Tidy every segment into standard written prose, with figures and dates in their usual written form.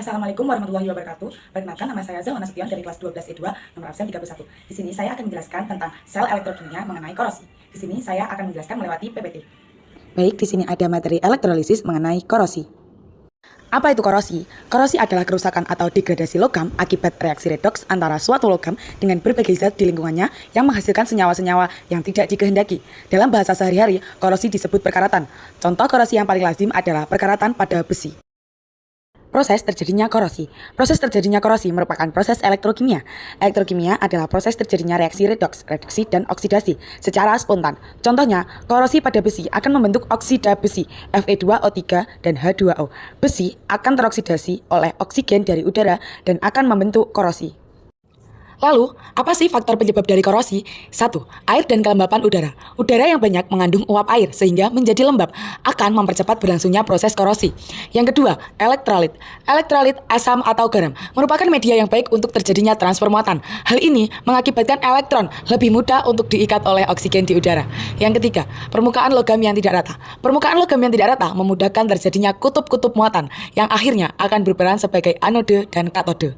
Assalamualaikum warahmatullahi wabarakatuh. Perkenalkan, nama saya Zahwana Nasution dari kelas 12 E2, nomor absen 31. Di sini saya akan menjelaskan tentang sel elektrokimia mengenai korosi. Di sini saya akan menjelaskan melewati PPT. Baik, di sini ada materi elektrolisis mengenai korosi. Apa itu korosi? Korosi adalah kerusakan atau degradasi logam akibat reaksi redoks antara suatu logam dengan berbagai zat di lingkungannya yang menghasilkan senyawa-senyawa yang tidak dikehendaki. Dalam bahasa sehari-hari, korosi disebut perkaratan. Contoh korosi yang paling lazim adalah perkaratan pada besi. Proses terjadinya korosi. Proses terjadinya korosi merupakan proses elektrokimia. Elektrokimia adalah proses terjadinya reaksi redoks, reduksi, dan oksidasi secara spontan. Contohnya, korosi pada besi akan membentuk oksida besi Fe2O3 dan H2O. Besi akan teroksidasi oleh oksigen dari udara dan akan membentuk korosi. Lalu, apa sih faktor penyebab dari korosi? 1. Air dan kelembapan udara. Udara yang banyak mengandung uap air sehingga menjadi lembab akan mempercepat berlangsungnya proses korosi. Yang kedua, elektrolit. Elektrolit, asam atau garam, merupakan media yang baik untuk terjadinya transfer muatan. Hal ini mengakibatkan elektron lebih mudah untuk diikat oleh oksigen di udara. Yang ketiga, permukaan logam yang tidak rata. Permukaan logam yang tidak rata memudahkan terjadinya kutub-kutub muatan yang akhirnya akan berperan sebagai anode dan katode.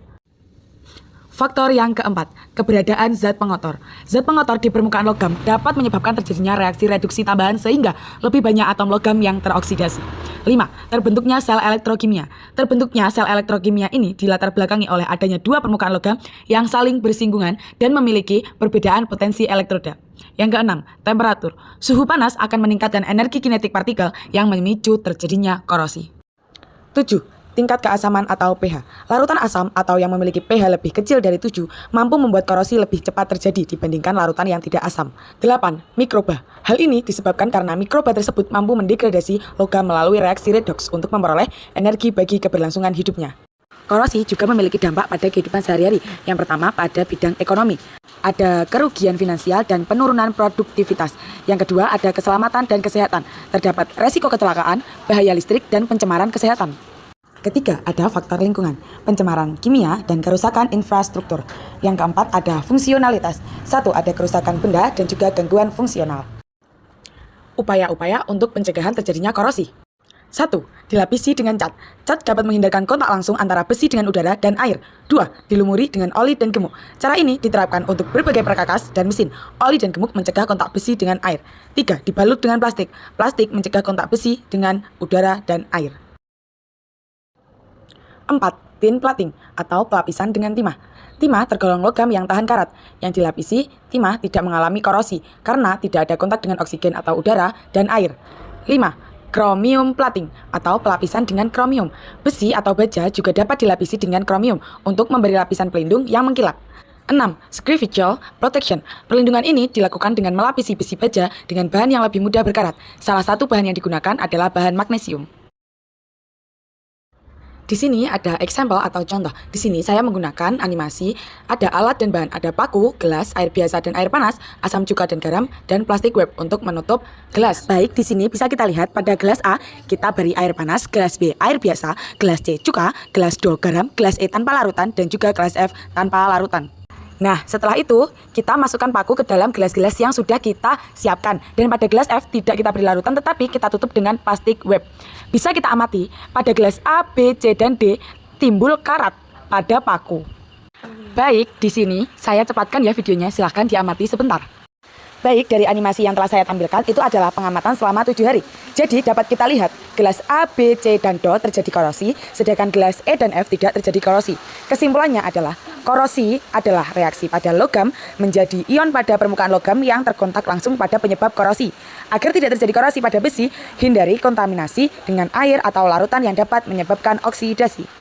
Faktor yang keempat, keberadaan zat pengotor. Zat pengotor di permukaan logam dapat menyebabkan terjadinya reaksi reduksi tambahan sehingga lebih banyak atom logam yang teroksidasi. 5. Terbentuknya sel elektrokimia. Terbentuknya sel elektrokimia ini dilatar belakangi oleh adanya dua permukaan logam yang saling bersinggungan dan memiliki perbedaan potensi elektroda. Yang keenam, temperatur. Suhu panas akan meningkatkan energi kinetik partikel yang memicu terjadinya korosi. 7. Tingkat keasaman atau pH. Larutan asam atau yang memiliki pH lebih kecil dari 7 mampu membuat korosi lebih cepat terjadi dibandingkan larutan yang tidak asam. 8. Mikroba. Hal ini disebabkan karena mikroba tersebut mampu mendegradasi logam melalui reaksi redoks untuk memperoleh energi bagi keberlangsungan hidupnya. Korosi juga memiliki dampak pada kehidupan sehari-hari. Yang pertama pada bidang ekonomi. Ada kerugian finansial dan penurunan produktivitas. Yang kedua ada keselamatan dan kesehatan. Terdapat resiko kecelakaan, bahaya listrik, dan pencemaran kesehatan. Ketiga, ada faktor lingkungan, pencemaran kimia, dan kerusakan infrastruktur. Yang keempat, ada fungsionalitas. 1. Ada kerusakan benda dan juga gangguan fungsional. Upaya-upaya untuk pencegahan terjadinya korosi. 1. Dilapisi dengan cat. Cat dapat menghindarkan kontak langsung antara besi dengan udara dan air. 2. Dilumuri dengan oli dan gemuk. Cara ini diterapkan untuk berbagai perkakas dan mesin. Oli dan gemuk mencegah kontak besi dengan air. 3. Dibalut dengan plastik. Plastik mencegah kontak besi dengan udara dan air. 4. Tin plating atau pelapisan dengan timah. Timah tergolong logam yang tahan karat. Yang dilapisi, timah tidak mengalami korosi karena tidak ada kontak dengan oksigen atau udara dan air. 5. Chromium plating atau pelapisan dengan kromium. Besi atau baja juga dapat dilapisi dengan kromium untuk memberi lapisan pelindung yang mengkilap. 6. Scriptural protection. Perlindungan ini dilakukan dengan melapisi besi baja dengan bahan yang lebih mudah berkarat. Salah satu bahan yang digunakan adalah bahan magnesium. Di sini ada example atau contoh. Di sini saya menggunakan animasi, ada alat dan bahan, ada paku, gelas, air biasa dan air panas, asam cuka dan garam, dan plastik wrap untuk menutup gelas. Baik, di sini bisa kita lihat pada gelas A, kita beri air panas, gelas B air biasa, gelas C cuka, gelas D garam, gelas E tanpa larutan, dan juga gelas F tanpa larutan. Nah, setelah itu, kita masukkan paku ke dalam gelas-gelas yang sudah kita siapkan. Dan pada gelas F tidak kita beri larutan, tetapi kita tutup dengan plastik wrap. Bisa kita amati, pada gelas A, B, C, dan D timbul karat pada paku. Baik, di sini saya cepatkan ya videonya, silahkan diamati sebentar. Baik, dari animasi yang telah saya tampilkan itu adalah pengamatan selama 7 hari. Jadi dapat kita lihat gelas A, B, C, dan D terjadi korosi, sedangkan gelas E dan F tidak terjadi korosi. Kesimpulannya adalah korosi adalah reaksi pada logam menjadi ion pada permukaan logam yang terkontak langsung pada penyebab korosi. Agar tidak terjadi korosi pada besi, hindari kontaminasi dengan air atau larutan yang dapat menyebabkan oksidasi.